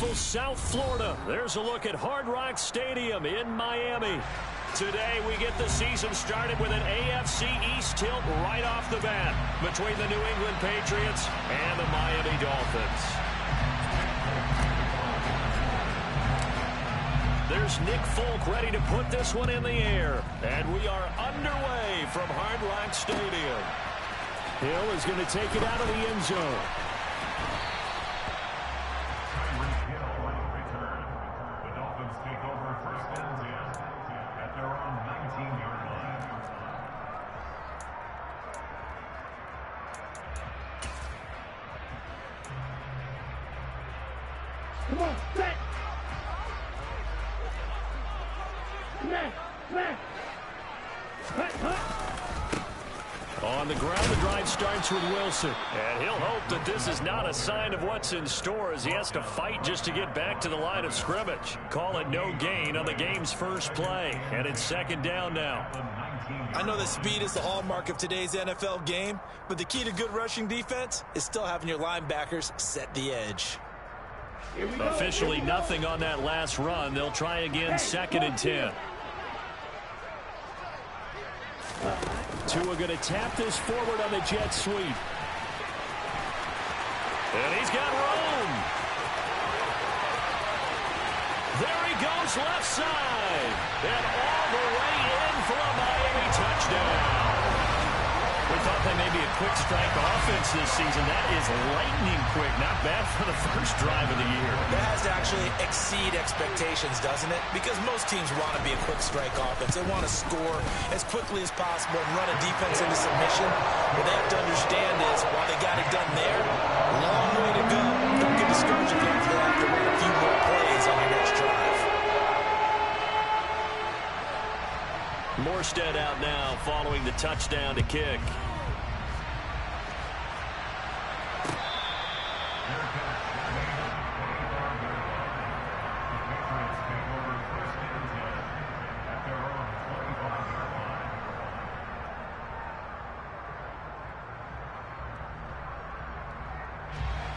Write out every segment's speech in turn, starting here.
beautiful South Florida. There's a look at Hard Rock Stadium in Miami. Today we get the season started with an AFC East tilt right off the bat between the New England Patriots and the Miami Dolphins. There's Nick Folk ready to put this one in the air. And we are underway from Hard Rock Stadium. Hill is going to take it out of the end zone. Come on, set! On the ground, the drive starts with Wilson. And he'll hope that this is not a sign of what's in store as he has to fight just to get back to the line of scrimmage. Call it no gain on the game's first play. And it's second down now. I know that speed is the hallmark of today's NFL game, but the key to good rushing defense is still having your linebackers set the edge. Officially nothing on that last run. They'll try again, second and 10. Tua going to tap this forward on the jet sweep. And he's got room. There he goes left side. And all the way in for a Miami touchdown. We thought they may be a quick strike offense this season. That is lightning quick. Not bad for the first drive of the year. That has to actually exceed expectations, doesn't it? Because most teams want to be a quick strike offense. They want to score as quickly as possible and run a defense into submission. What they have to understand is, while they got it done there, long way to go. Don't get discouraged if you have to run a few more plays on your next drive. Morstead out now following the touchdown to kick.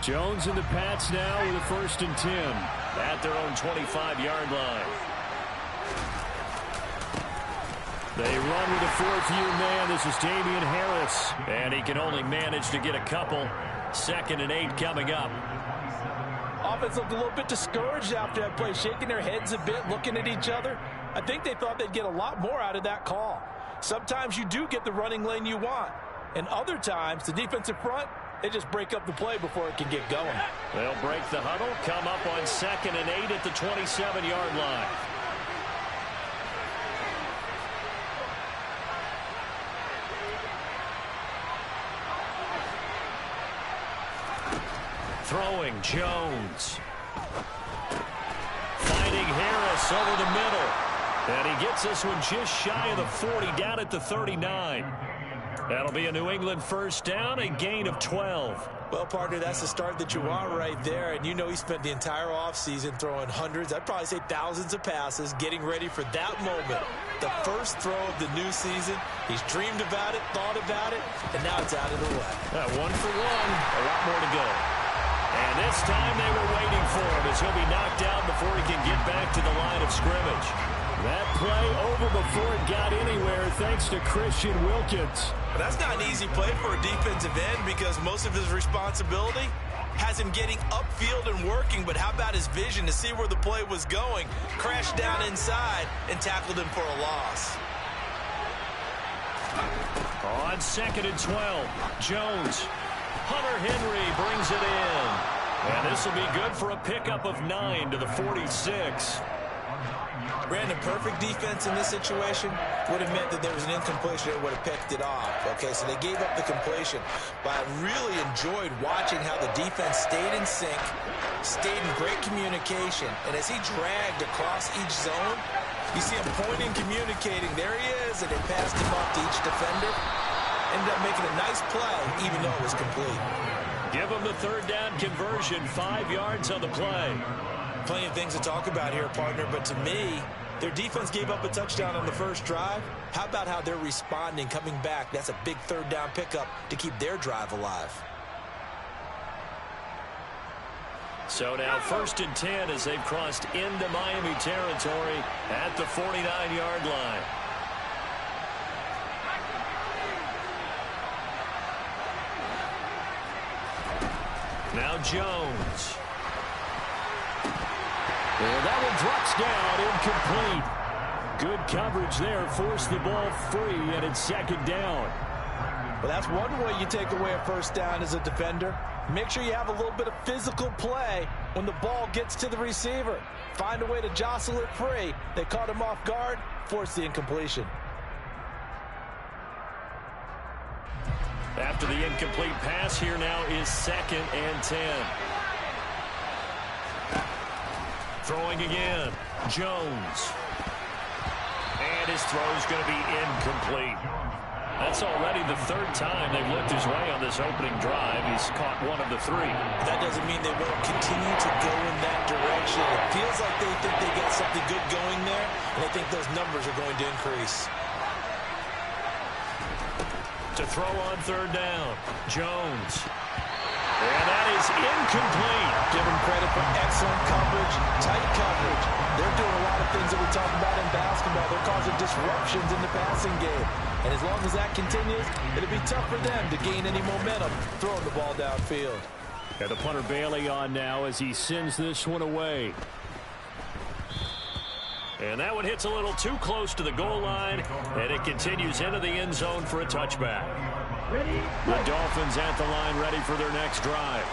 Jones and the Pats now with a 1st and 10 at their own 25-yard line. They run with a 4th-year man. This is Damian Harris. And he can only manage to get a couple. 2nd and 8 coming up. Offense looked a little bit discouraged after that play, shaking their heads a bit, looking at each other. I think they thought they'd get a lot more out of that call. Sometimes you do get the running lane you want. And other times, the defensive front, they just break up the play before it can get going. They'll break the huddle, come up on 2nd and 8 at the 27-yard line. Throwing Jones. Finding Harris over the middle. And he gets this one just shy of the 40, down at the 39. That'll be a New England 1st down, a gain of 12. Well, partner, that's the start that you want right there. And you know he spent the entire offseason throwing hundreds, I'd probably say thousands of passes, getting ready for that moment. The first throw of the new season. He's dreamed about it, thought about it, and now it's out of the way. 1 for 1, a lot more to go. And this time they were waiting for him as he'll be knocked out before he can get back to the line of scrimmage. That play over before it got anywhere thanks to Christian Wilkins. But that's not an easy play for a defensive end because most of his responsibility has him getting upfield and working. But how about his vision to see where the play was going, crashed down inside, and tackled him for a loss. On 2nd and 12, Jones. Hunter Henry brings it in. And this will be good for a pickup of 9 to the 46. Brandon, perfect defense in this situation would have meant that there was an incompletion that would have picked it off. Okay, so they gave up the completion. But I really enjoyed watching how the defense stayed in sync, stayed in great communication. And as he dragged across each zone, you see him pointing, communicating. There he is, and they passed him off to each defender. Ended up making a nice play, even though it was complete. Give them the 3rd down conversion, 5 yards on the play. Plenty of things to talk about here, partner, but to me, their defense gave up a touchdown on the first drive. How about how they're responding, coming back? That's a big 3rd down pickup to keep their drive alive. So now 1st and 10 as they've crossed into Miami territory at the 49-yard line. Now Jones. And that one drops down, incomplete. Good coverage there, forced the ball free, and it's 2nd down. Well, that's one way you take away a 1st down as a defender. Make sure you have a little bit of physical play when the ball gets to the receiver. Find a way to jostle it free. They caught him off guard, forced the incompletion. After the incomplete pass, here now is 2nd and 10. Throwing again, Jones. And his throw's going to be incomplete. That's already the 3rd time they've looked his way on this opening drive. He's caught one of the 3. That doesn't mean they won't continue to go in that direction. It feels like they think they got something good going there, and I think those numbers are going to increase. To throw on 3rd down, Jones. And that is incomplete. Give him credit for excellent coverage, tight coverage. They're doing a lot of things that we talk about in basketball. They're causing disruptions in the passing game. And as long as that continues, it'll be tough for them to gain any momentum throwing the ball downfield. And the punter Bailey on now as he sends this one away. And that one hits a little too close to the goal line, and it continues into the end zone for a touchback. The Dolphins at the line ready for their next drive.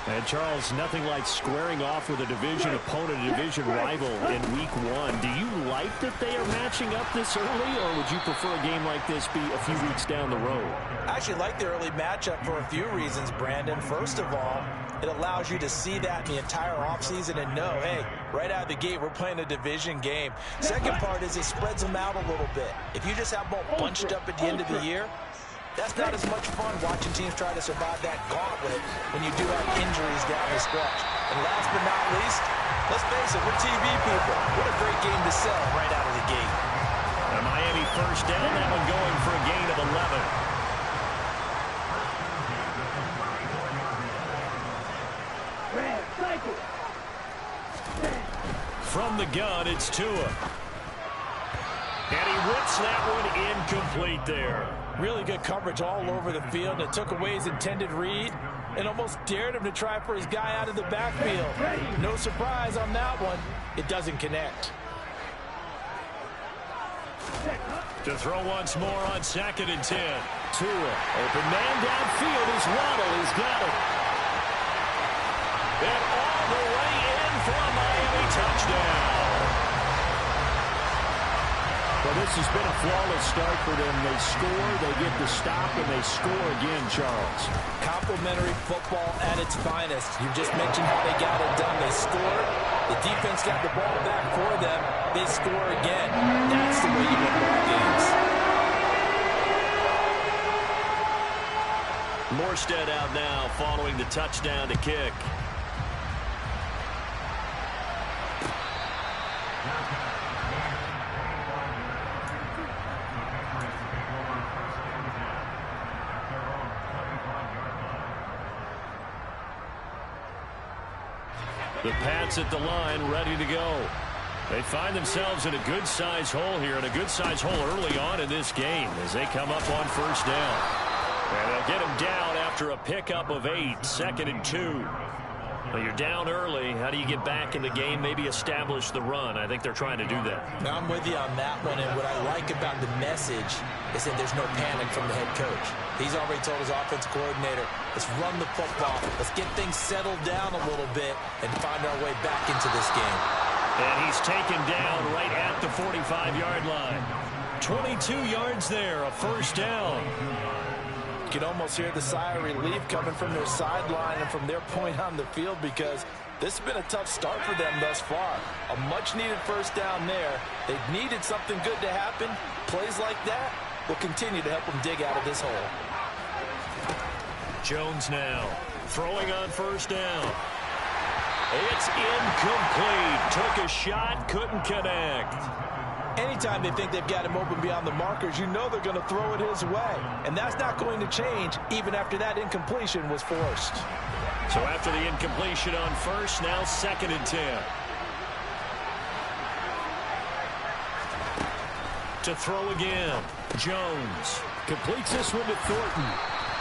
And, Charles, nothing like squaring off with a division opponent, a division rival in Week 1. Do you like that they are matching up this early, or would you prefer a game like this be a few weeks down the road? I actually like the early matchup for a few reasons, Brandon. First of all, it allows you to see that in the entire offseason and know, hey, right out of the gate, we're playing a division game. Second part is it spreads them out a little bit. If you just have them all bunched up at the end of the year, that's not as much fun watching teams try to survive that gauntlet when you do have injuries down the stretch. And last but not least, let's face it, we're TV people. What a great game to sell right out of the gate. A Miami 1st down, that one going for a gain of 11. From the gun, it's Tua. And he whips that one incomplete there. Really good coverage all over the field. It took away his intended read and almost dared him to try for his guy out of the backfield. No surprise on that one. It doesn't connect. To throw once more on 2nd and 10. Tua, open man downfield is Waddle. He's got it. And all the way in for a Miami touchdown. Well, this has been a flawless start for them. They score, they get the stop, and they score again, Charles. Complimentary football at its finest. You just mentioned how they got it done. They scored. The defense got the ball back for them. They score again. That's the way you win ball games. Morstead out now following the touchdown to kick. The Pats at the line, ready to go. They find themselves in a good-sized hole here, and a good-sized hole early on in this game as they come up on 1st down. And they'll get him down after a pickup of 8, 2nd and 2. Well, you're down early. How do you get back in the game, maybe establish the run? I think they're trying to do that. Now, I'm with you on that one, and what I like about the message is that there's no panic from the head coach. He's already told his offensive coordinator, let's run the football, let's get things settled down a little bit and find our way back into this game. And he's taken down right at the 45-yard line. 22 yards there, a 1st down. You can almost hear the sigh of relief coming from their sideline and from their point on the field because this has been a tough start for them thus far. A much-needed 1st down there. They've needed something good to happen. Plays like that will continue to help them dig out of this hole. Jones now throwing on 1st down. It's incomplete. Took a shot, couldn't connect. Anytime they think they've got him open beyond the markers, you know they're going to throw it his way. And that's not going to change even after that incompletion was forced. So after the incompletion on first, now 2nd and 10. To throw again. Jones completes this one to Thornton.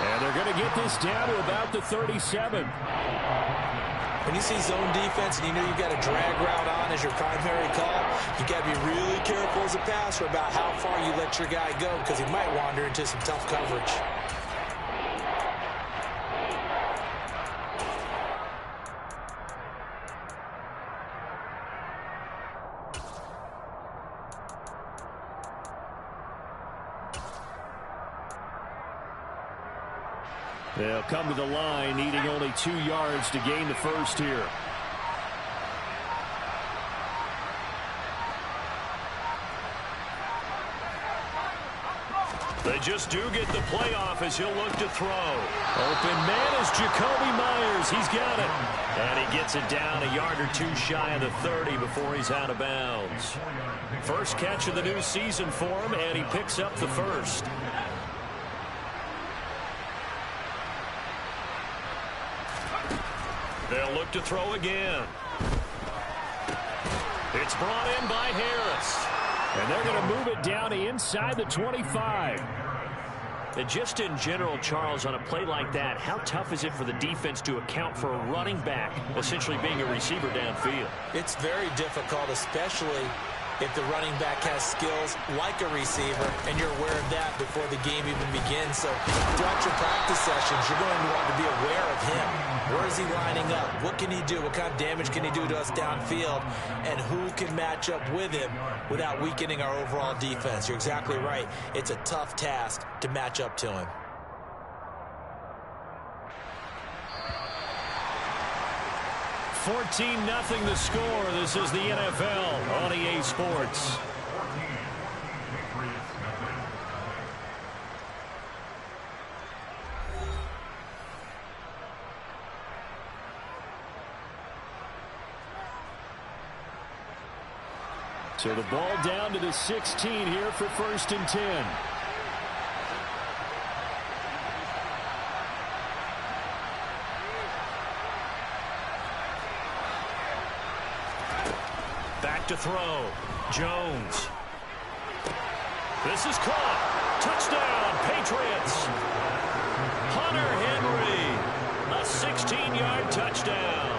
And they're going to get this down to about the 37. When you see zone defense and you know you've got a drag route on as your primary call, you got to be really careful as a passer about how far you let your guy go because he might wander into some tough coverage. They'll come to the line, needing only 2 yards to gain the first here. They just do get the playoff as he'll look to throw. Open man is Jacoby Myers. He's got it. And he gets it down a yard or 2 shy of the 30 before he's out of bounds. First catch of the new season for him, and he picks up the first. They'll look to throw again. It's brought in by Harris. And they're going to move it down to inside the 25. And just in general, Charles, on a play like that, how tough is it for the defense to account for a running back essentially being a receiver downfield? It's very difficult, especially if the running back has skills like a receiver, and you're aware of that before the game even begins. So throughout your practice sessions, you're going to want to be aware of him. Where is he lining up? What can he do? What kind of damage can he do to us downfield? And who can match up with him without weakening our overall defense? You're exactly right. It's a tough task to match up to him. 14-0 the score. This is the NFL on EA Sports. So the ball down to the 16 here for 1st and 10. Back to throw. Jones. This is caught. Touchdown, Patriots. Hunter Henry. A 16-yard touchdown.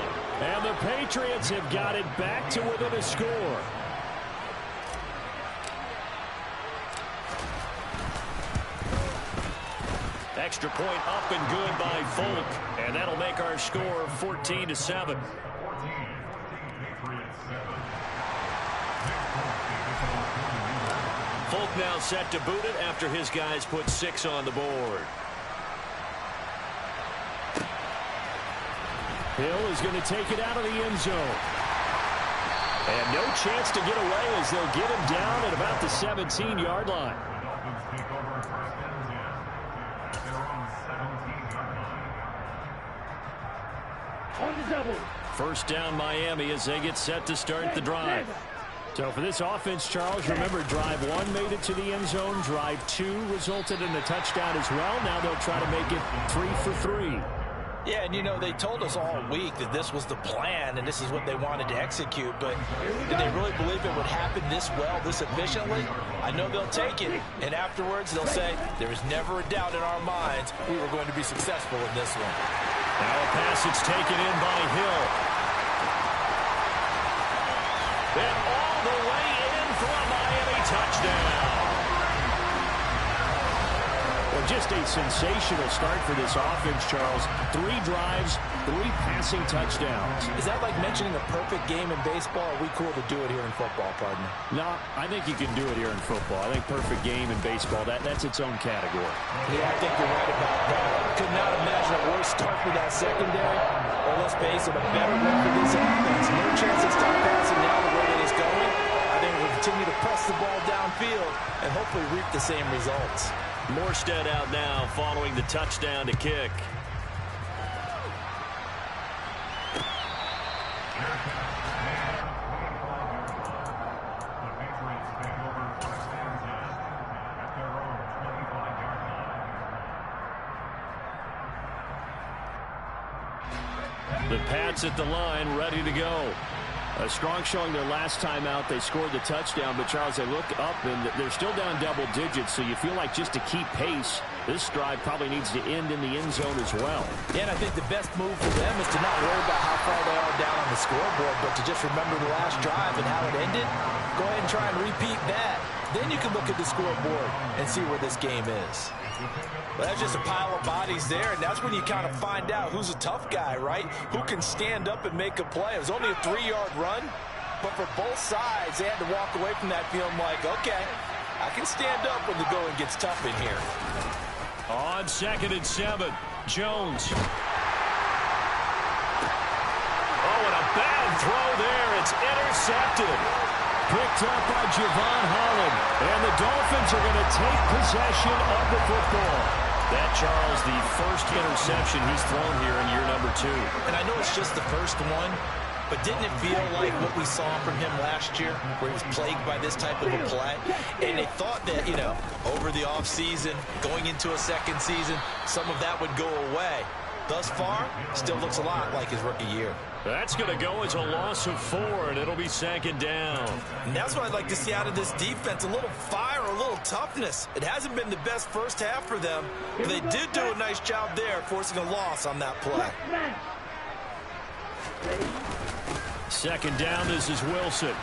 And the Patriots have got it back to within a score. Extra point up and good by Folk. And that'll make our score 14-7. Folk now set to boot it after his guys put 6 on the board. Hill is going to take it out of the end zone. And no chance to get away as they'll get him down at about the 17-yard line. First down Miami as they get set to start the drive. So for this offense, Charles, remember drive 1 made it to the end zone. Drive 2 resulted in a touchdown as well. Now they'll try to make it 3 for 3. Yeah, and you know, they told us all week that this was the plan and this is what they wanted to execute, but did they really believe it would happen this well, this efficiently? I know they'll take it, and afterwards they'll say, there was never a doubt in our minds we were going to be successful in this one. Now a pass that's taken in by Hill. And all the way in for a Miami touchdown. Well, just a sensational start for this offense, Charles. 3 drives, 3 passing touchdowns. Is that like mentioning a perfect game in baseball? Or are we cool to do it here in football, partner? No, I think you can do it here in football. I think perfect game in baseball, that's its own category. Yeah, I think you're right about that. Could not imagine a worse start for that secondary. Or let's face it, a better one for this offense. No chance to stop passing now the way that it's going. I think we'll continue to press the ball downfield and hopefully reap the same results. Morstead out now following the touchdown to kick. The Pats at the line, ready to go. A strong showing their last time out. They scored the touchdown, but Charles, they look up and they're still down double digits, so you feel like just to keep pace, this drive probably needs to end in the end zone as well. Yeah, and I think the best move for them is to not worry about how far they are down on the scoreboard, but to just remember the last drive and how it ended. Go ahead and try and repeat that. Then you can look at the scoreboard and see where this game is. Well, that's just a pile of bodies there, and that's when you kind of find out who's a tough guy, right? Who can stand up and make a play. It was only a 3-yard run, but for both sides, they had to walk away from that feeling like, okay, I can stand up when the going gets tough in here. On 2nd and 7, Jones. Oh, and a bad throw there. It's intercepted. Picked up by Javon Holland. And the Dolphins are going to take possession of the football. That, Charles, the first interception he's thrown here in year number 2. And I know it's just the first one, but didn't it feel like what we saw from him last year, where he was plagued by this type of a play? And they thought that, you know, over the offseason, going into a second season, some of that would go away. Thus far, still looks a lot like his rookie year. That's going to go as a loss of 4, and it'll be 2nd down. And that's what I'd like to see out of this defense, a little fire, a little toughness. It hasn't been the best first half for them, but they did do a nice job there, forcing a loss on that play. 2nd down, this is Wilson.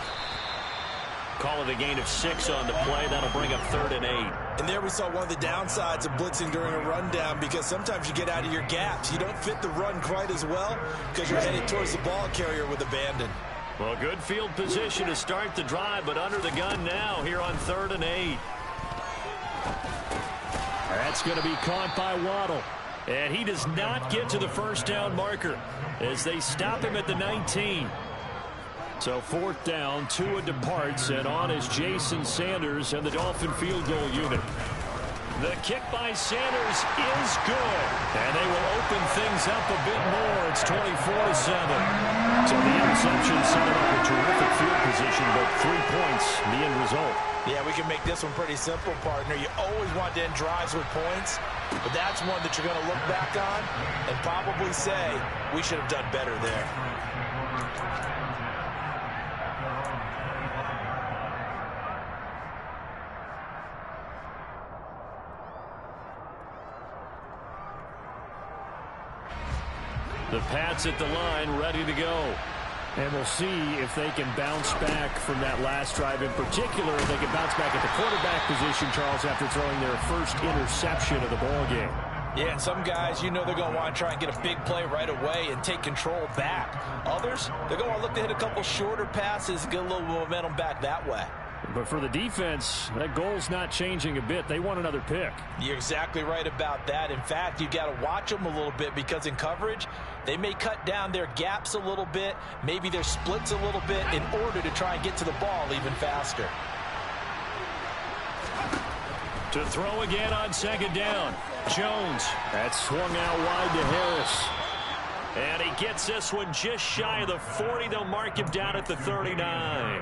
Call it a gain of 6 on the play. That'll bring up 3rd and 8. And there we saw one of the downsides of blitzing during a rundown, because sometimes you get out of your gaps. You don't fit the run quite as well because you're headed towards the ball carrier with abandon. Well, good field position to start the drive, but under the gun now here on 3rd and 8. That's going to be caught by Waddle. And he does not get to the first down marker as they stop him at the 19. So 4th down, Tua departs, and on is Jason Sanders and the Dolphin field goal unit. The kick by Sanders is good, and they will open things up a bit more. It's 24-7. So the interception set up a terrific field position, but 3 points, the end result. Yeah, we can make this one pretty simple, partner. You always want to end drives with points, but that's one that you're going to look back on and probably say, we should have done better there. The Pats at the line, ready to go. And we'll see if they can bounce back from that last drive. In particular, if they can bounce back at the quarterback position, Charles, after throwing their first interception of the ball game. Yeah, and some guys, you know they're going to want to try and get a big play right away and take control back. Others, they're going to want to look to hit a couple shorter passes and get a little momentum back that way. But for the defense, that goal's not changing a bit. They want another pick. You're exactly right about that. In fact, you've got to watch them a little bit, because in coverage, they may cut down their gaps a little bit, maybe their splits a little bit, in order to try and get to the ball even faster. To throw again on 2nd down. Jones. That's swung out wide to Harris. And he gets this one just shy of the 40. They'll mark him down at the 39.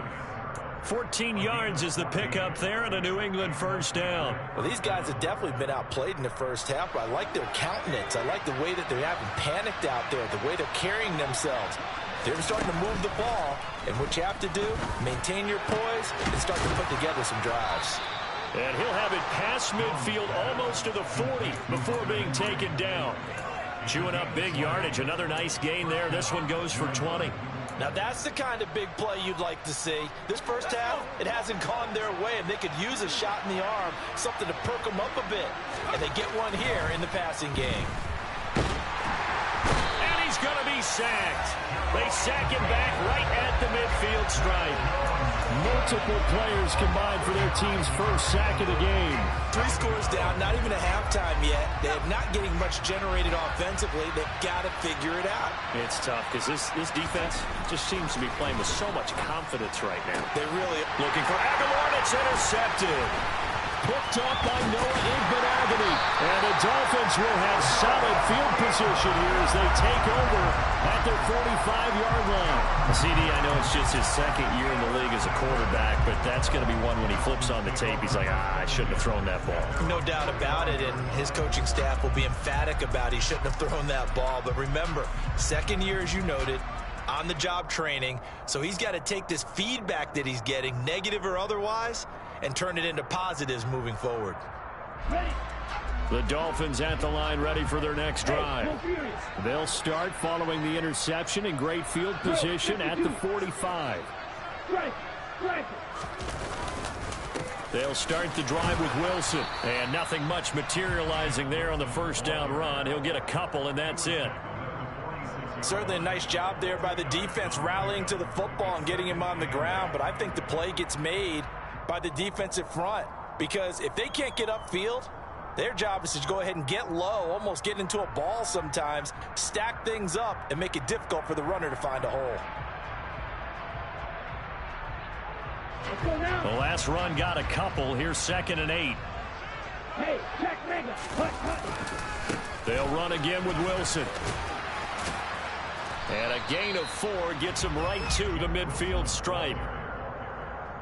14 yards is the pickup there, and a New England first down. Well, these guys have definitely been outplayed in the first half, but I like their countenance. I like the way that they haven't panicked out there, the way they're carrying themselves. They're starting to move the ball, and what you have to do, maintain your poise and start to put together some drives. And he'll have it past midfield, almost to the 40, before being taken down. Chewing up big yardage. Another nice gain there. This one goes for 20. Now, that's the kind of big play you'd like to see. This first half, it hasn't gone their way, and they could use a shot in the arm, something to perk them up a bit. And they get one here in the passing game. And he's going to be sacked. They sack him back right at the midfield stripe. Multiple players combined for their team's first sack of the game. 3 scores down, not even a halftime yet. They're not getting much generated offensively. They've got to figure it out. It's tough because this defense just seems to be playing with so much confidence right now. They really looking for Aguilar, and it's intercepted. picked up by Noah Igbenogany. And the Dolphins will have solid field position here as they take over at their 45-yard line. CD, I know it's just his second year in the league as a quarterback, but that's going to be one when he flips on the tape, he's like, I shouldn't have thrown that ball. No doubt about it, and his coaching staff will be emphatic about he shouldn't have thrown that ball. But remember, second year, as you noted, on-the-job training, so he's got to take this feedback that he's getting, negative or otherwise, and turn it into positives moving forward. The Dolphins at the line ready for their next drive. They'll start following the interception in great field position at the 45. They'll start the drive with Wilson, and nothing much materializing there on the first down run. He'll get a couple, and that's it. Certainly a nice job there by the defense rallying to the football and getting him on the ground, but I think the play gets made by the defensive front, because if they can't get upfield, their job is to go ahead and get low, almost get into a ball sometimes, stack things up, and make it difficult for the runner to find a hole. The last run got a couple. Here's 2nd and 8. Hey, check mega. They'll run again with Wilson. And a gain of 4 gets him right to the midfield stripe.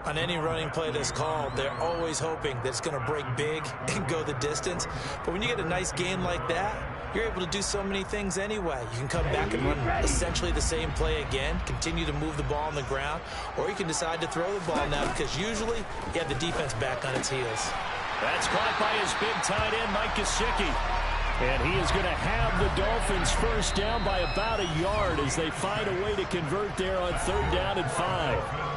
On any running play that's called, they're always hoping that it's going to break big and go the distance. But when you get a nice gain like that, you're able to do so many things anyway. You can come back and run essentially the same play again, continue to move the ball on the ground, or you can decide to throw the ball now, because usually you have the defense back on its heels. That's caught by his big tight end, Mike Gesicki. And he is going to have the Dolphins first down by about a yard as they find a way to convert there on 3rd down and 5.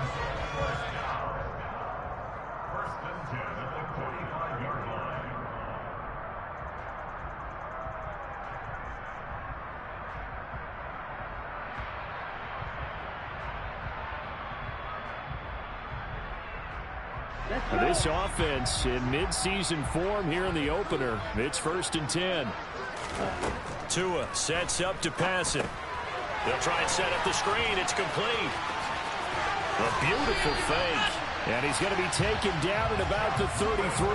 This offense in midseason form here in the opener. It's 1st and 10. Tua sets up to pass it. They'll try and set up the screen. It's complete. A beautiful fake. And he's going to be taken down at about the 33.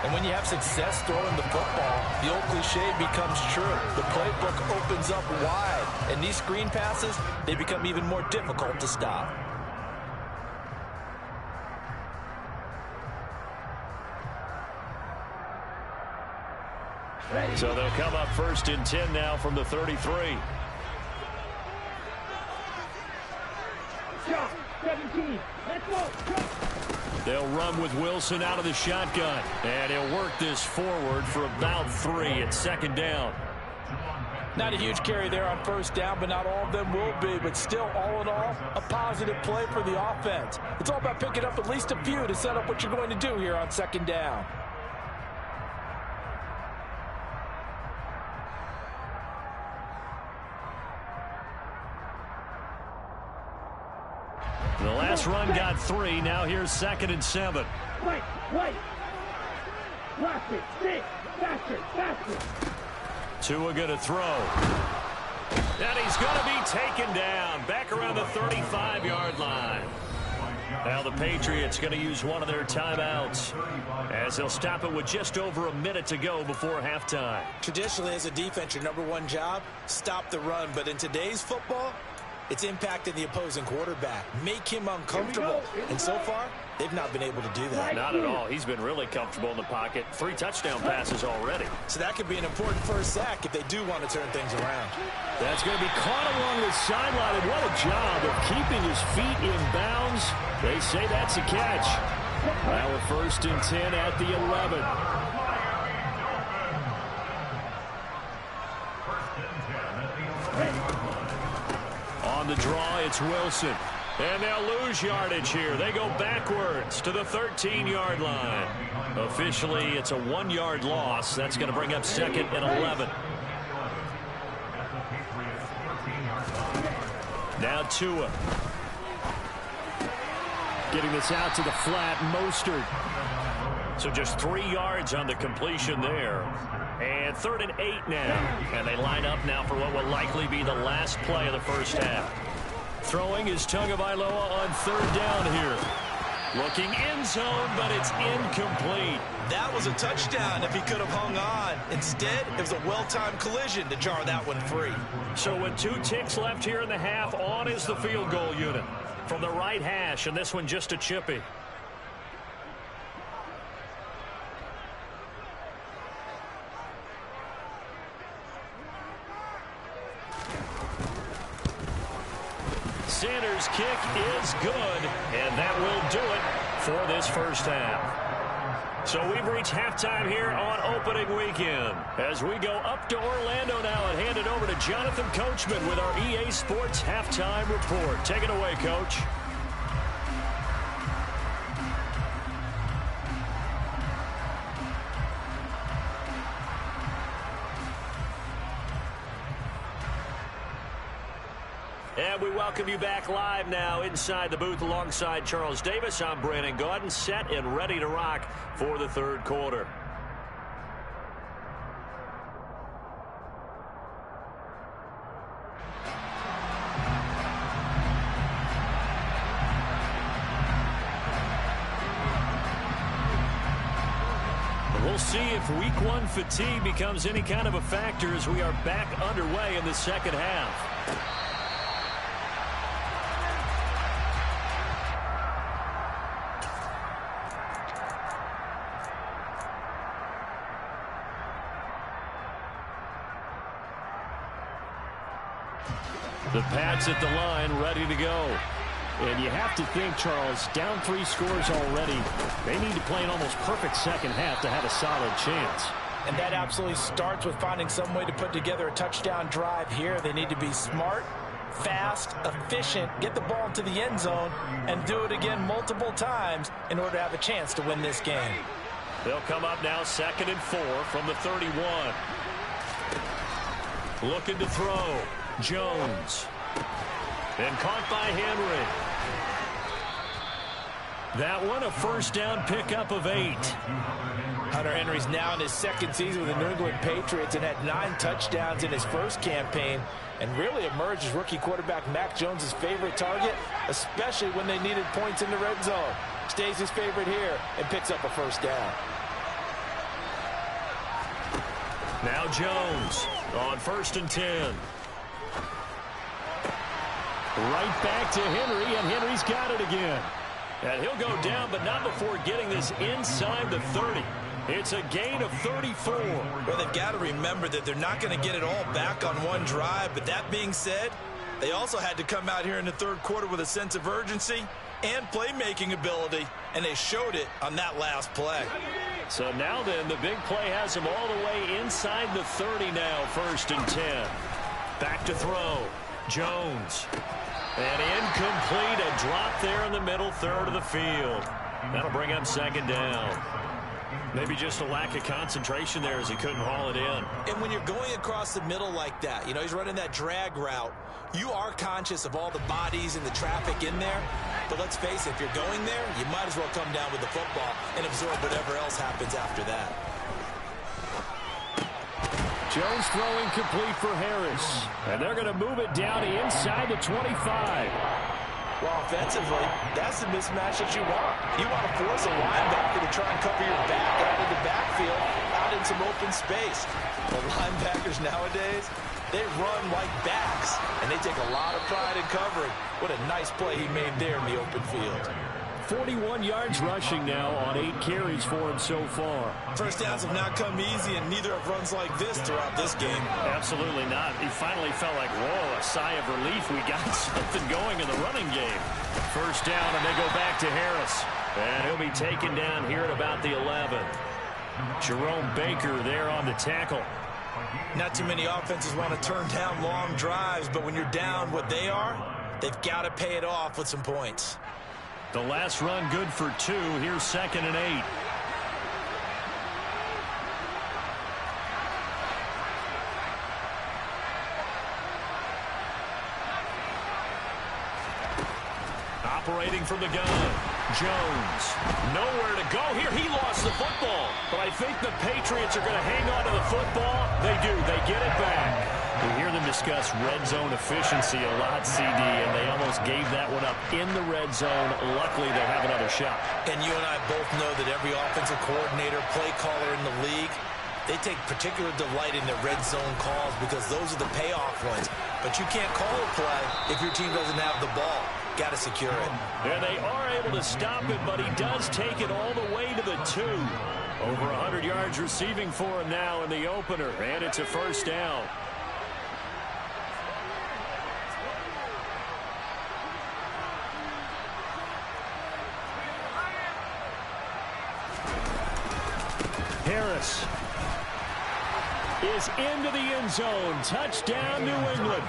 And when you have success throwing the football, the old cliche becomes true. The playbook opens up wide. And these screen passes, they become even more difficult to stop. So they'll come up 1st and 10 now from the 33. 17. Let's go. They'll run with Wilson out of the shotgun. And he'll work this forward for about 3 at 2nd down. Not a huge carry there on 1st down, but not all of them will be. But still, all in all, a positive play for the offense. It's all about picking up at least a few to set up what you're going to do here on 2nd down. The last run got 3. Now here's 2nd and 7. Wait. Blast it. Stick. Faster. Tua going to throw. And he's going to be taken down back around the 35-yard line. Now the Patriots going to use one of their timeouts as they'll stop it with just over a minute to go before halftime. Traditionally, as a defense, your #1 job, stop the run. But in today's football, it's impacting the opposing quarterback, make him uncomfortable. And so far, they've not been able to do that. Not at all. He's been really comfortable in the pocket. 3 touchdown passes already. So that could be an important first sack if they do want to turn things around. That's going to be caught along the sideline, and what a job of keeping his feet in bounds. They say that's a catch. Now we're 1st and 10 at the 11. On the draw, it's Wilson. And they'll lose yardage here. They go backwards to the 13-yard line. Officially, it's a 1-yard loss. That's going to bring up 2nd and 11. Now Tua. Getting this out to the flat, Mostert. So just 3 yards on the completion there. And 3rd and 8 now. And they line up now for what will likely be the last play of the first half. Throwing is Tagovailoa on 3rd down here. Looking end zone, but it's incomplete. That was a touchdown if he could have hung on. Instead, it was a well-timed collision to jar that one free. So with 2 ticks left here in the half, on is the field goal unit. From the right hash, and this one just a chippy. Sanders' kick is good, and that will do it for this first half. So we've reached halftime here on opening weekend. As we go up to Orlando now and hand it over to Jonathan Coachman with our EA Sports halftime report. Take it away, Coach. And we welcome you back live now inside the booth alongside Charles Davis. I'm Brandon Gaudin, set and ready to rock for the third quarter. We'll see if week 1 fatigue becomes any kind of a factor as we are back underway in the second half. The Pats at the line, ready to go. And you have to think, Charles, down 3 scores already. They need to play an almost perfect second half to have a solid chance. And that absolutely starts with finding some way to put together a touchdown drive here. They need to be smart, fast, efficient, get the ball into the end zone, and do it again multiple times in order to have a chance to win this game. They'll come up now 2nd and 4 from the 31. Looking to throw. Jones. And caught by Henry. That one a first down pickup of 8. Hunter Henry's now in his 2nd season with the New England Patriots and had 9 touchdowns in his first campaign and really emerged as rookie quarterback Mac Jones' favorite target, especially when they needed points in the red zone. Stays his favorite here and picks up a first down. Now Jones on 1st and 10. Right back to Henry, and Henry's got it again. And he'll go down, but not before getting this inside the 30. It's a gain of 34. Well, they've got to remember that they're not going to get it all back on one drive. But that being said, they also had to come out here in the third quarter with a sense of urgency and playmaking ability, and they showed it on that last play. So now then, the big play has them all the way inside the 30 now, 1st and 10. Back to throw. Jones. And incomplete, a drop there in the middle third of the field. That'll bring up 2nd down. Maybe just a lack of concentration there as he couldn't haul it in. And when you're going across the middle like that, you know, he's running that drag route, you are conscious of all the bodies and the traffic in there. But let's face it, if you're going there, you might as well come down with the football and absorb whatever else happens after that. Jones throwing complete for Harris. And they're going to move it down to inside the 25. Well, offensively, that's the mismatch that you want. You want to force a linebacker to try and cover your back out of the backfield, out in some open space. The linebackers nowadays, they run like backs, and they take a lot of pride in covering. What a nice play he made there in the open field. 41 yards rushing now on 8 carries for him so far. First downs have not come easy, and neither have runs like this throughout this game. Absolutely not. He finally felt like, whoa, a sigh of relief. We got something going in the running game. First down, and they go back to Harris. And he'll be taken down here at about the 11. Jerome Baker there on the tackle. Not too many offenses want to turn down long drives, but when you're down what they are, they've got to pay it off with some points. The last run good for 2. Here's 2nd and 8. Operating from the gun. Jones. Nowhere to go here. He lost the football. But I think the Patriots are going to hang on to the football. They do. They get it back. We hear them discuss red zone efficiency a lot, CD, and they almost gave that one up in the red zone. Luckily, they'll have another shot. And you and I both know that every offensive coordinator, play caller in the league, they take particular delight in their red zone calls because those are the payoff ones. But you can't call a play if your team doesn't have the ball. Got to secure it. And they are able to stop it, but he does take it all the way to the 2. Over 100 yards receiving for him now in the opener, and it's a first down. Harris is into the end zone. Touchdown, New England.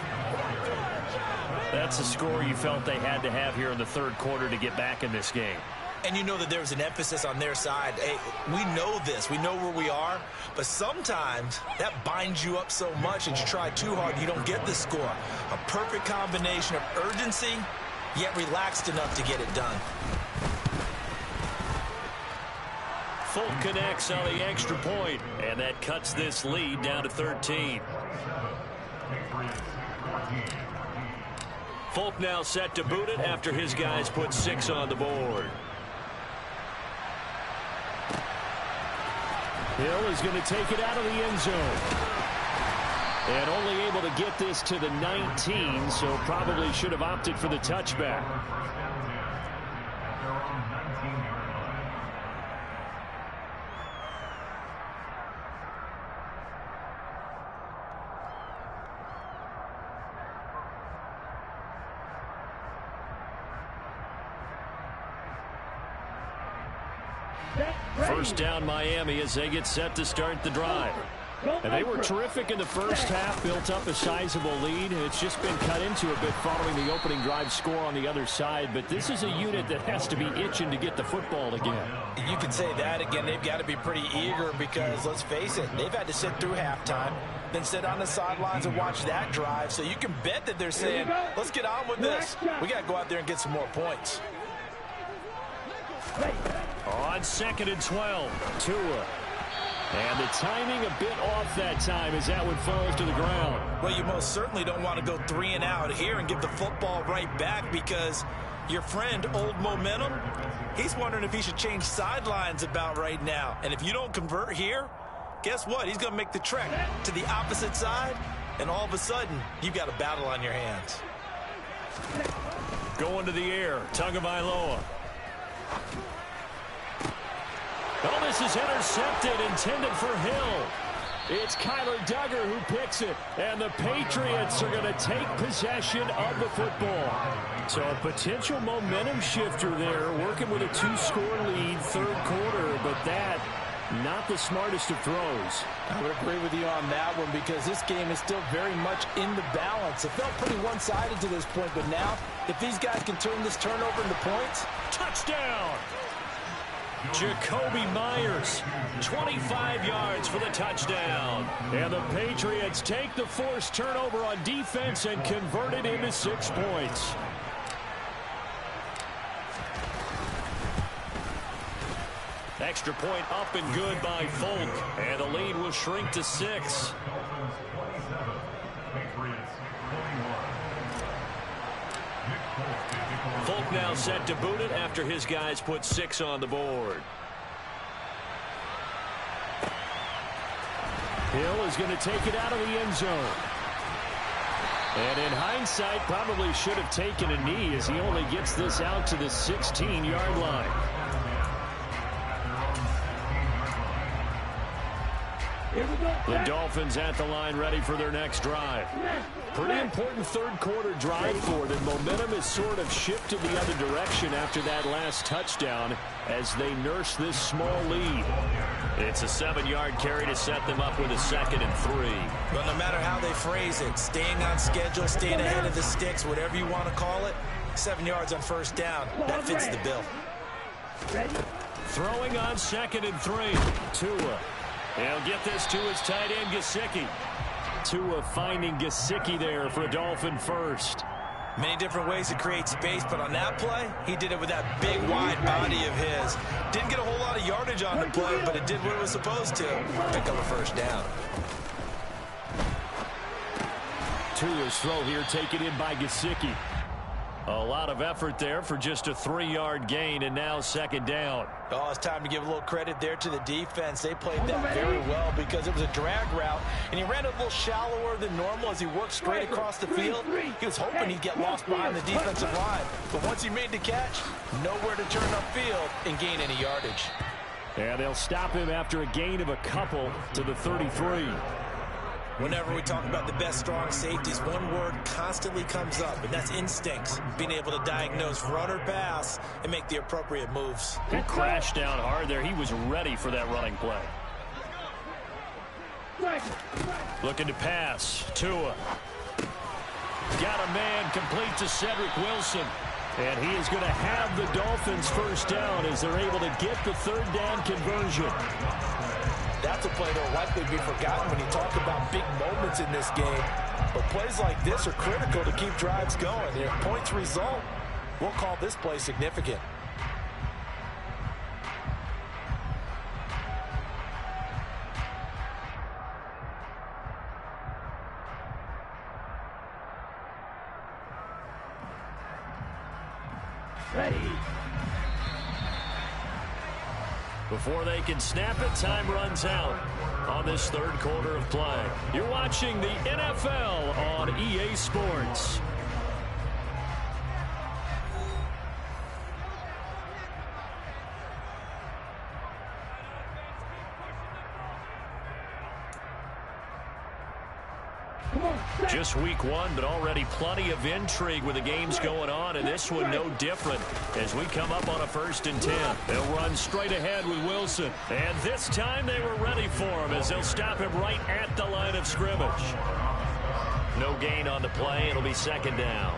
That's a score you felt they had to have here in the third quarter to get back in this game. And you know that there's an emphasis on their side. Hey, we know this. We know where we are. But sometimes that binds you up so much that you try too hard, you don't get the score. A perfect combination of urgency, yet relaxed enough to get it done. Folk connects on the extra point, and that cuts this lead down to 13. Folk now set to boot it after his guys put 6 on the board. Hill is going to take it out of the end zone. And only able to get this to the 19, so probably should have opted for the touchback. First down Miami as they get set to start the drive. And they were terrific in the first half, built up a sizable lead. It's just been cut into a bit following the opening drive score on the other side. But this is a unit that has to be itching to get the football again. You can say that again. They've got to be pretty eager because, let's face it, they've had to sit through halftime, then sit on the sidelines and watch that drive. So you can bet that they're saying, let's get on with this. We got to go out there and get some more points. On 2nd and 12, Tua. And the timing a bit off that time as that one falls to the ground. Well, you most certainly don't want to go 3 and out here and give the football right back because your friend, Old Momentum, he's wondering if he should change sidelines about right now. And if you don't convert here, guess what? He's going to make the trek to the opposite side, and all of a sudden, you've got a battle on your hands. Going to the air, Tagovailoa. Oh, this is intercepted, intended for Hill. It's Kyler Duggar who picks it, and the Patriots are going to take possession of the football. So a potential momentum shifter there, working with a 2-score lead, third quarter, but that, not the smartest of throws. I would agree with you on that one because this game is still very much in the balance. It felt pretty one-sided to this point, but now, if these guys can turn this turnover into points, touchdown! Jacoby Myers, 25 yards for the touchdown. And the Patriots take the forced turnover on defense and convert it into 6 points. Extra point up and good by Folk, and the lead will shrink to 6. Folk now set to boot it after his guys put 6 on the board. Hill is going to take it out of the end zone. And in hindsight, probably should have taken a knee as he only gets this out to the 16-yard line. The Dolphins at the line ready for their next drive. Pretty important third quarter drive for them. Momentum has sort of shifted the other direction after that last touchdown as they nurse this small lead. It's a 7-yard carry to set them up with a 2nd and 3. But no matter how they phrase it, staying on schedule, staying ahead of the sticks, whatever you want to call it, 7 yards on first down, that fits the bill. Throwing on 2nd and 3. Tua. He'll get this to his tight end, Gesicki. Tua finding Gesicki there for a Dolphin first. Many different ways to create space, but on that play, he did it with that big, wide body of his. Didn't get a whole lot of yardage on the play, but it did what it was supposed to. Pick up a first down. Tua's throw here taken in by Gesicki. A lot of effort there for just a 3-yard gain, and now second down. Oh, it's time to give a little credit there to the defense. They played that very well because it was a drag route, and he ran a little shallower than normal as he worked straight across the field. He was hoping he'd get lost behind the defensive line, but once he made the catch, nowhere to turn upfield and gain any yardage. And they'll stop him after a gain of a couple to the 33. Whenever we talk about the best strong safeties, one word constantly comes up, and that's instincts. Being able to diagnose run or pass and make the appropriate moves. He crashed down hard there. He was ready for that running play. Looking to pass. Tua. Got a man complete to Cedric Wilson. And he is going to have the Dolphins first down as they're able to get the third down conversion. That's a play that will likely be forgotten when you talk about big moments in this game. But plays like this are critical to keep drives going. And if points result, we'll call this play significant. Ready. Before they can snap it, time runs out on this third quarter of play. You're watching the NFL on EA Sports. Just week one, but already plenty of intrigue with the games going on, and this one no different as we come up on a 1st and 10. They'll run straight ahead with Wilson, and this time they were ready for him as they'll stop him right at the line of scrimmage. No gain on the play. It'll be second down.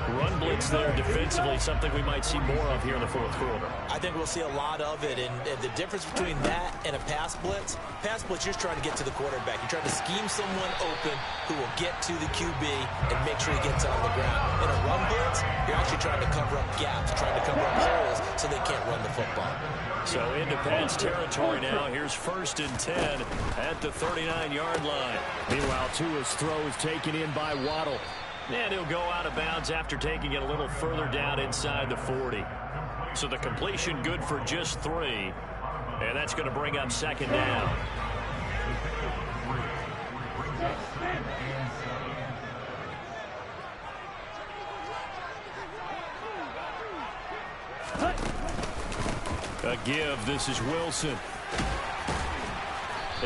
Run blitz there defensively, something we might see more of here in the fourth quarter. I think we'll see a lot of it, and the difference between that and a pass blitz, you're just trying to get to the quarterback. You're trying to scheme someone open who will get to the QB and make sure he gets on the ground. In a run blitz, you're actually trying to cover up gaps, trying to cover up holes so they can't run the football. So into Pats territory now. Here's 1st and 10 at the 39-yard line. Meanwhile, Tua's throw is taken in by Waddle. And he'll go out of bounds after taking it a little further down inside the 40. So the completion good for just 3. And that's going to bring up second down. A give. This is Wilson.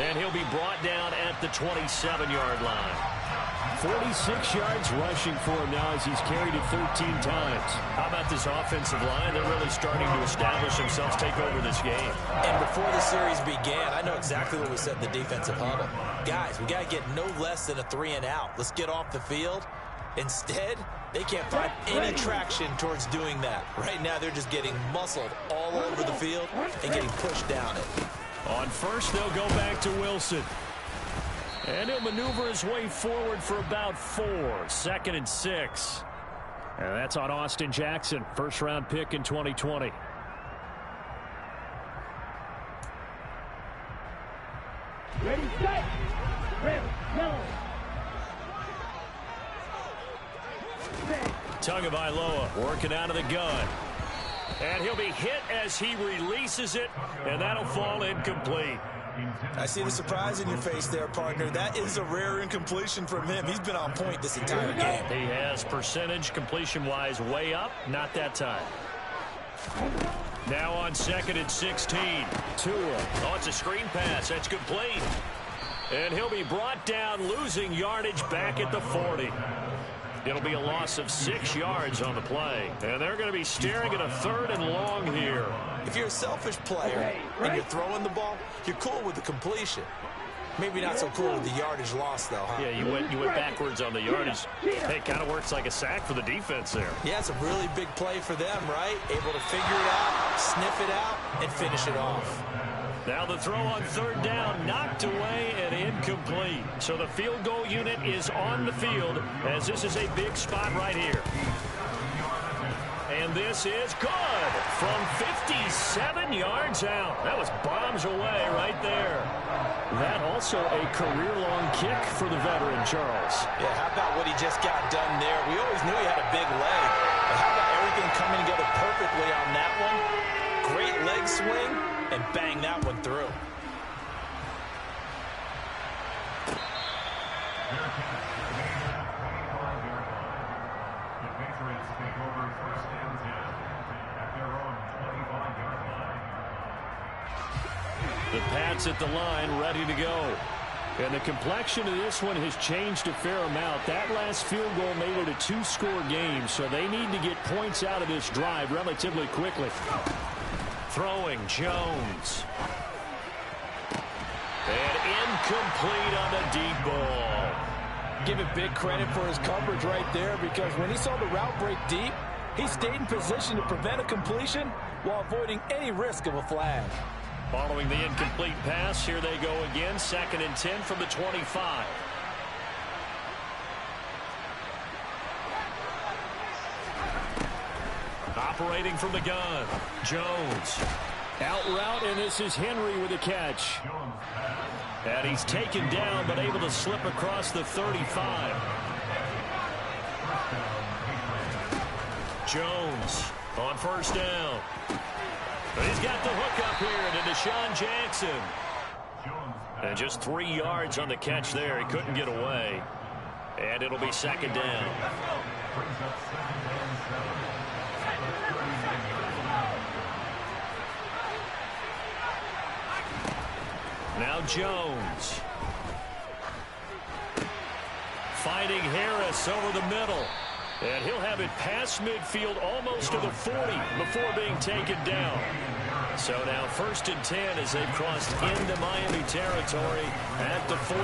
And he'll be brought down at the 27-yard line. 46 yards rushing for him now as he's carried it 13 times. How about this offensive line? They're really starting to establish themselves, take over this game. And before the series began, I know exactly what we said in the defensive huddle. Guys, we got to get no less than a 3-and-out. Let's get off the field. Instead, they can't find any traction towards doing that. Right now, they're just getting muscled all over the field and getting pushed down it. On first, they'll go back to Wilson. And he'll maneuver his way forward for about 4. 2nd and 6. And that's on Austin Jackson, first-round pick in 2020. Ready, set. Red, yellow. Tagovailoa working out of the gun. And he'll be hit as he releases it, and that'll fall incomplete. I see the surprise in your face there, partner. That is a rare incompletion from him. He's been on point this entire game. He has percentage completion-wise way up. Not that time. Now on 2nd and 16. Tua. Oh, it's a screen pass. That's complete. And he'll be brought down, losing yardage back at the 40. It'll be a loss of 6 yards on the play. And they're going to be staring at a 3rd and long here. If you're a selfish player and you're throwing the ball, you're cool with the completion. Maybe not so cool with the yardage loss, though, huh? Yeah, you went backwards on the yardage. Hey, it kind of works like a sack for the defense there. Yeah, it's a really big play for them, right? Able to figure it out, sniff it out, and finish it off. Now the throw on 3rd down, knocked away and incomplete. So the field goal unit is on the field as this is a big spot right here. And this is good from 57 yards out. That was bombs away right there. That also a career-long kick for the veteran, Charles. Yeah, how about what he just got done there? We always knew he had a big leg. But how about everything coming together perfectly on that one? Great leg swing, and bang that one through. The Pats at the line, ready to go. And the complexion of this one has changed a fair amount. That last field goal made it a two-score game, so they need to get points out of this drive relatively quickly. Throwing, Jones. And incomplete on the deep ball. Give it big credit for his coverage right there, because when he saw the route break deep, he stayed in position to prevent a completion while avoiding any risk of a flag. Following the incomplete pass, here they go again. 2nd and 10 from the 25. Operating from the gun, Jones. Out route, and this is Henry with a catch. And he's taken down, but able to slip across the 35. Jones on 1st down. But he's got the hook up here to Deshaun Jackson. And just 3 yards on the catch there. He couldn't get away. And it'll be 2nd down. Now Jones. Finding Harris over the middle. And he'll have it past midfield almost to the 40 before being taken down. So now 1st and 10 as they've crossed into Miami territory at the 41.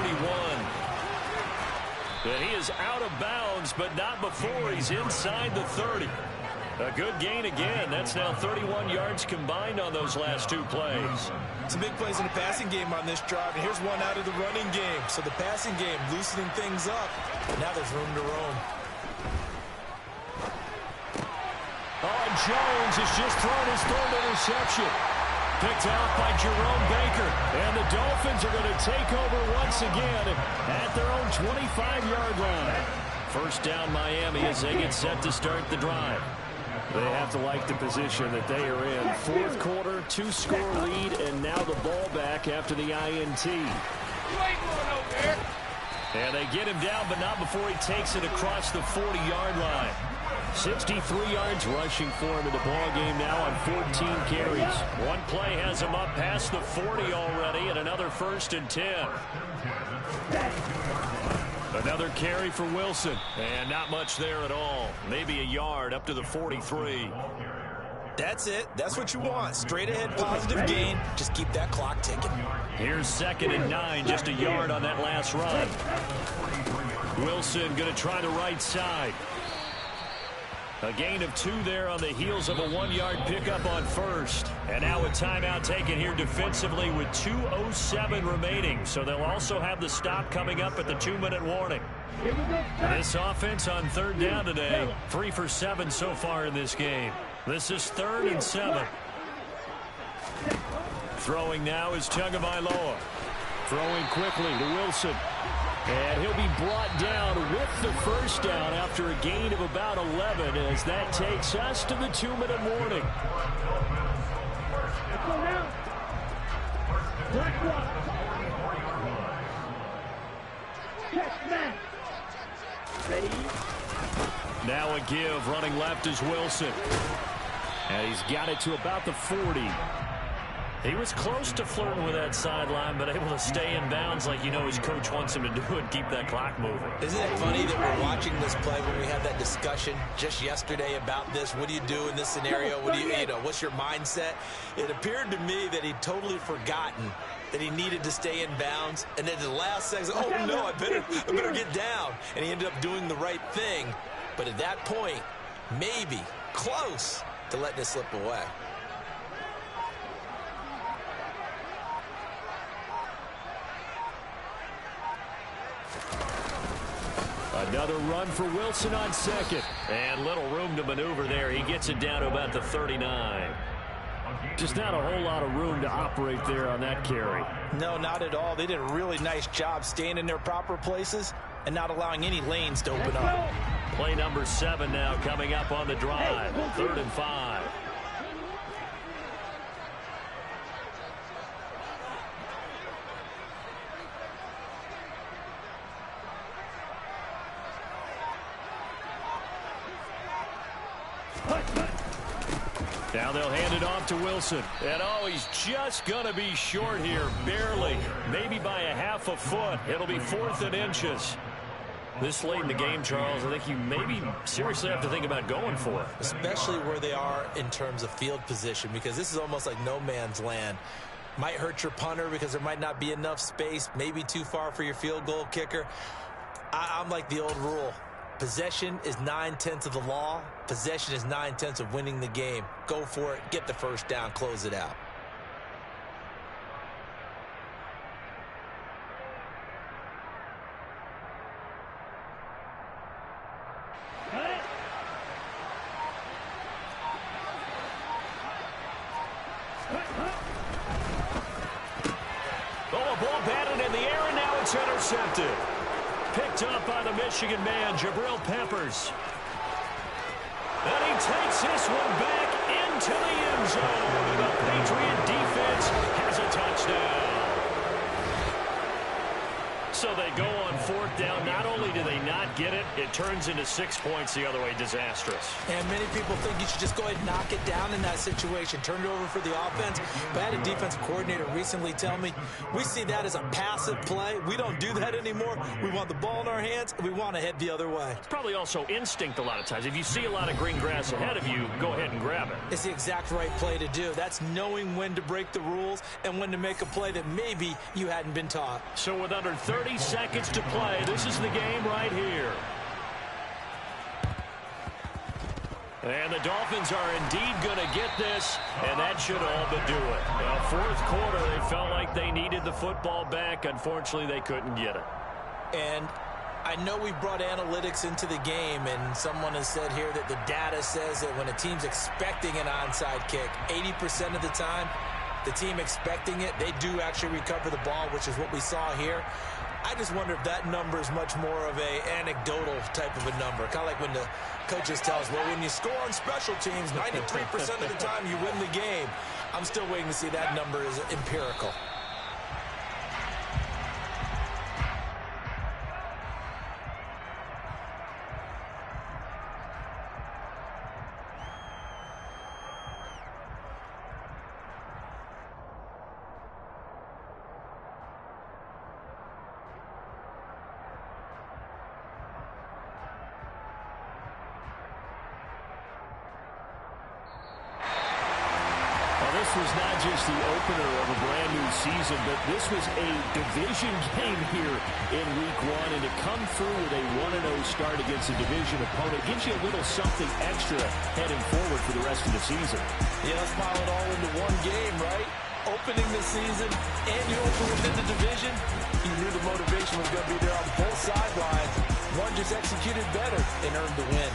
And he is out of bounds, but not before he's inside the 30. A good gain again. That's now 31 yards combined on those last 2 plays. Some big plays in the passing game on this drive, and here's one out of the running game. So the passing game loosening things up. Now there's room to roam. Oh, Jones has just thrown his 3rd interception. Picked out by Jerome Baker. And the Dolphins are going to take over once again at their own 25-yard line. 1st down Miami as they get set to start the drive. They have to like the position that they are in. 4th quarter, 2-score lead, and now the ball back after the INT. And they get him down, but not before he takes it across the 40-yard line. 63 yards rushing for him in the ball game now on 14 carries. One play has him up past the 40 already, and another 1st and 10. Another carry for Wilson, and not much there at all. Maybe a yard up to the 43. That's it. That's what you want. Straight ahead positive gain. Just keep that clock ticking. Here's 2nd and 9, just a yard on that last run. Wilson going to try the right side. A gain of 2 there on the heels of a 1-yard pickup on 1st. And now a timeout taken here defensively with 2:07 remaining. So they'll also have the stop coming up at the 2-minute warning. This offense on 3rd down today, 3 for 7 so far in this game. This is 3rd and 7. Throwing now is Tagovailoa. Throwing quickly to Wilson. And he'll be brought down with the 1st down after a gain of about 11 as that takes us to the 2-minute warning. Now a give, running left is Wilson. And he's got it to about the 40. He was close to flirting with that sideline, but able to stay in bounds like you know his coach wants him to do and keep that clock moving. Isn't it funny that we're watching this play when we had that discussion just yesterday about this? What do you do in this scenario? What do you know, what's your mindset? It appeared to me that he'd totally forgotten that he needed to stay in bounds, and then the last second, oh no, I better get down. And he ended up doing the right thing. But at that point, maybe close to letting it slip away. Another run for Wilson on 2nd. And little room to maneuver there. He gets it down to about the 39. Just not a whole lot of room to operate there on that carry. No, not at all. They did a really nice job staying in their proper places and not allowing any lanes to open up. Play number 7 now coming up on the drive. 3rd and 5. Now they'll hand it off to Wilson. And he's just going to be short here, barely. Maybe by a half a foot. It'll be 4th and inches. This late in the game, Charles, I think you maybe seriously have to think about going for it. Especially where they are in terms of field position, because this is almost like no man's land. Might hurt your punter because there might not be enough space, maybe too far for your field goal kicker. I'm like the old rule. Possession is 9/10 of the law. Possession is 9/10 of winning the game. Go for it. Get the first down. Close it out. A ball batted in the air, and now it's intercepted. Picked up by the Michigan man, Jabril Peppers. And he takes this one back into the end zone. The Patriot defense has a touchdown. So they go on 4th down. Not only do they not get it, it turns into 6 points the other way. Disastrous. And many people think you should just go ahead and knock it down in that situation. Turn it over for the offense. But I had a defensive coordinator recently tell me, we see that as a passive play. We don't do that anymore. We want the ball in our hands, and we want to head the other way. It's probably also instinct a lot of times. If you see a lot of green grass ahead of you, go ahead and grab it. It's the exact right play to do. That's knowing when to break the rules and when to make a play that maybe you hadn't been taught. So with under 30 seconds to play, this is the game right here. And the Dolphins are indeed going to get this, and that should all but do it. Well, 4th quarter, they felt like they needed the football back. Unfortunately, they couldn't get it. And I know we brought analytics into the game, and someone has said here that the data says that when a team's expecting an onside kick, 80% of the time, the team expecting it, they do actually recover the ball, which is what we saw here. I just wonder if that number is much more of a anecdotal type of a number. Kind of like when the coaches tell us, well, when you score on special teams, 93% of the time you win the game. I'm still waiting to see that number is empirical. This was not just the opener of a brand new season, but this was a division game here in week 1. And to come through with a 1-0 start against a division opponent gives you a little something extra heading forward for the rest of the season. Yeah, let's pile it all into one game, right? Opening the season, and you open within the division. You knew the motivation was going to be there on both sidelines. One just executed better and earned the win.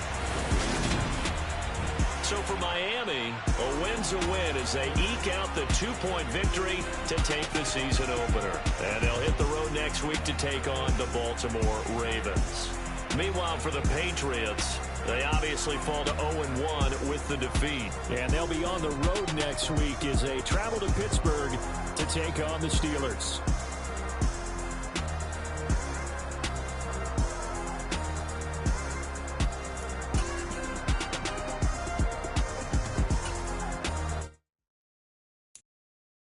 So for Miami, a win's a win as they eke out the 2-point victory to take the season opener. And they'll hit the road next week to take on the Baltimore Ravens. Meanwhile, for the Patriots, they obviously fall to 0-1 with the defeat. And they'll be on the road next week as they travel to Pittsburgh to take on the Steelers.